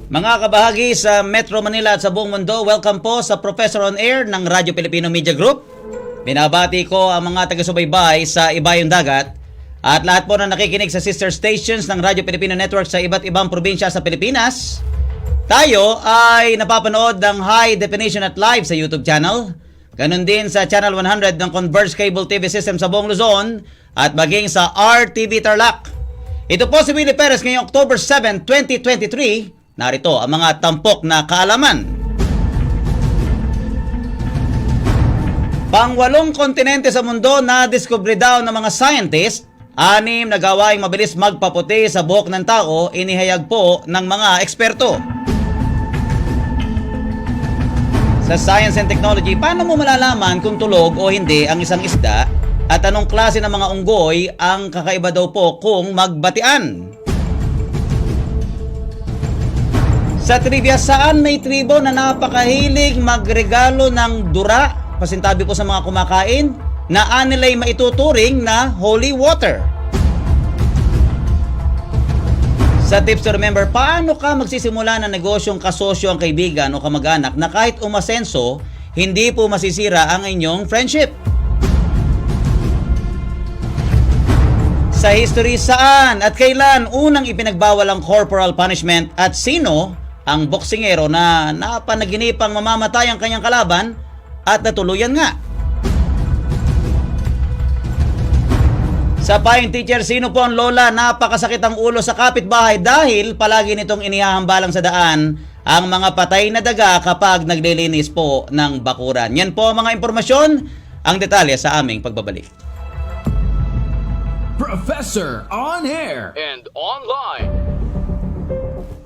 Mga kabahagi sa Metro Manila at sa buong mundo, welcome po sa Professor on Air ng Radyo Pilipino Media Group. Binabati ko ang mga taga-subaybay sa Ibayong Dagat at lahat po na nakikinig sa sister stations ng Radyo Pilipino Network sa iba't ibang probinsya sa Pilipinas. Tayo ay napapanood ng High Definition at Live sa YouTube channel. Ganon din sa Channel 100 ng Converge Cable TV System sa buong Luzon at maging sa RTV Tarlac. Ito po si Willie Perez ngayong October 7, 2023. Narito ang mga tampok na kaalaman. Pang-8 kontinente sa mundo na diskubre daw ng mga scientist, 6 na gawaing mabilis magpaputi sa buhok ng tao, inihayag po ng mga eksperto. Sa Science and Technology, paano mo malalaman kung tulog o hindi ang isang isda at anong klase ng mga unggoy ang kakaiba daw po kung magbatian? Sa trivia, saan may tribo na napakahilig magregalo ng dura, pasintabi po sa mga kumakain, na anilay maituturing na holy water? Sa tips to remember, paano ka magsisimula ng negosyong kasosyo ang kaibigan o kamag-anak na kahit umasenso, hindi po masisira ang inyong friendship? Sa history, saan at kailan unang ipinagbawal ang corporal punishment at sino ang boksingero na napanaginipang mamamatay ang kanyang kalaban at natuluyan nga? Sa payong teacher, sino po ang lola napakasakit ang ulo sa kapitbahay dahil palagi nitong inihahambalang sa daan ang mga patay na daga kapag naglilinis po ng bakuran? Yan po ang mga impormasyon, ang detalye sa aming pagbabalik. Professor on Air and online.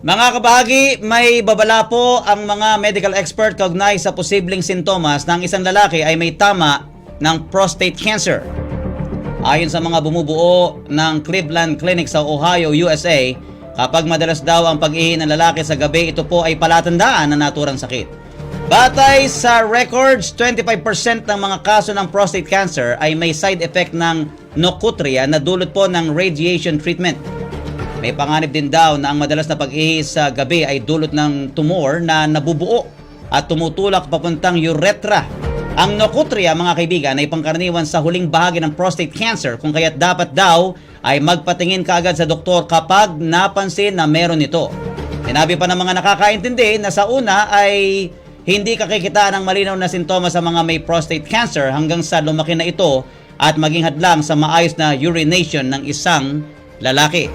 Mga kabahagi, may babala po ang mga medical expert kaugnay sa posibleng sintomas ng isang lalaki ay may tama ng prostate cancer. Ayon sa mga bumubuo ng Cleveland Clinic sa Ohio, USA, kapag madalas daw ang pag-ihi ng lalaki sa gabi, ito po ay palatandaan ng naturang sakit. Batay sa records, 25% ng mga kaso ng prostate cancer ay may side effect ng nocutria na dulot po ng radiation treatment. May panganib din daw na ang madalas na pag-ihi sa gabi ay dulot ng tumor na nabubuo at tumutulak papuntang urethra. Ang nocutria, mga kaibigan, ay pangkaraniwan sa huling bahagi ng prostate cancer, kung kaya't dapat daw ay magpatingin kaagad sa doktor kapag napansin na meron ito. Sinabi pa ng mga nakakaintindi na sa una ay hindi kakikitaan ng malinaw na sintomas sa mga may prostate cancer hanggang sa lumaki na ito at maging hadlang sa maayos na urination ng isang lalaki.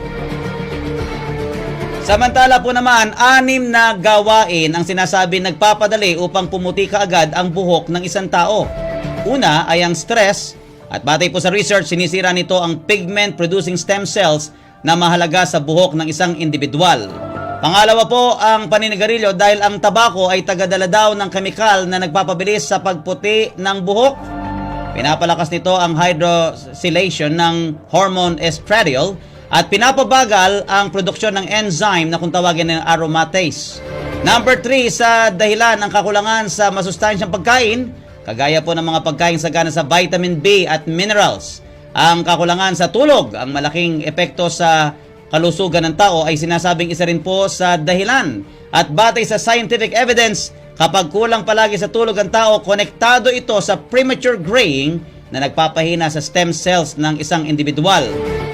Samantala po naman, 6 na gawain ang sinasabi nagpapadali upang pumuti kaagad ang buhok ng isang tao. Una ay ang stress, at batay po sa research, sinisira nito ang pigment-producing stem cells na mahalaga sa buhok ng isang individual. Pangalawa po ang paninigarilyo dahil ang tabako ay tagadala daw ng kemikal na nagpapabilis sa pagputi ng buhok. Pinapalakas nito ang hydroxylation ng hormone estradiol at pinapabagal ang produksyon ng enzyme na kung tawagin ng aromatase. Number 3, sa dahilan ng kakulangan sa masustansyang pagkain, kagaya po ng mga pagkain sagana sa vitamin B at minerals. Ang kakulangan sa tulog, ang malaking epekto sa kalusugan ng tao ay sinasabing isa rin po sa dahilan. At batay sa scientific evidence, kapag kulang palagi sa tulog ang tao, konektado ito sa premature graying na nagpapahina sa stem cells ng isang individual.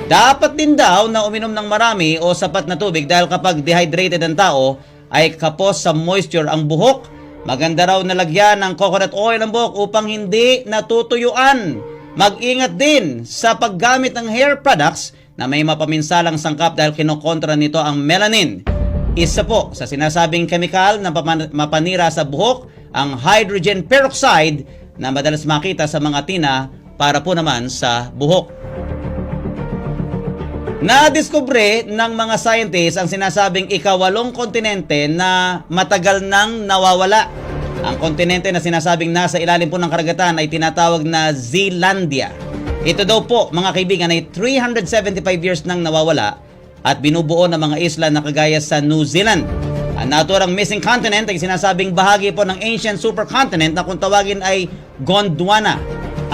Dapat din daw na uminom ng marami o sapat na tubig dahil kapag dehydrated ang tao ay kapos sa moisture ang buhok. Maganda raw na lagyan ng coconut oil ang buhok upang hindi natutuyuan. Mag-ingat din sa paggamit ng hair products na may mapaminsalang sangkap dahil kinokontra nito ang melanin. Isa po sa sinasabing kemikal na mapanira sa buhok ang hydrogen peroxide na madalas makita sa mga tina para po naman sa buhok. Nadiskubre ng mga scientists ang sinasabing ika-8 kontinente na matagal nang nawawala. Ang kontinente na sinasabing nasa ilalim po ng karagatan ay tinatawag na Zealandia. Ito daw po, mga kaibigan, ay 375 years nang nawawala at binubuo ng mga isla na kagaya sa New Zealand. Ang naturang missing continent ay sinasabing bahagi po ng ancient supercontinent na kung tawagin ay Gondwana.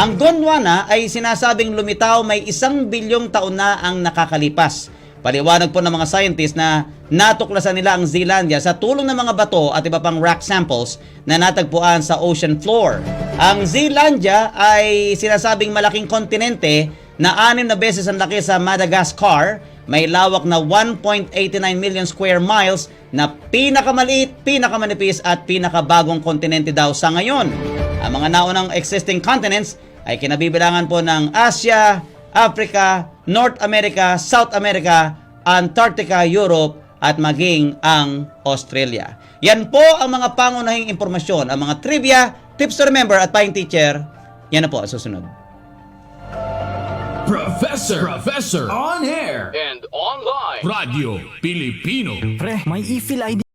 Ang Gondwana ay sinasabing lumitaw may 1 bilyong taon na ang nakakalipas. Paliwanag po ng mga scientists na natuklasan nila ang Zealandia sa tulong ng mga bato at iba pang rock samples na natagpuan sa ocean floor. Ang Zealandia ay sinasabing malaking kontinente na 6 na beses ang laki sa Madagascar. May lawak na 1.89 million square miles na pinakamaliit, pinakamanipis at pinakabagong kontinente daw sa ngayon. Ang mga naunang existing continents ay kinabibilangan po ng Asia, Africa, North America, South America, Antarctica, Europe, at maging ang Australia. Yan po ang mga pangunahing impormasyon, ang mga trivia, tips to remember at Pine Teacher. Yan na po ang susunod. Professor on air and online. Radio Pilipino. Pre, may e-fill ID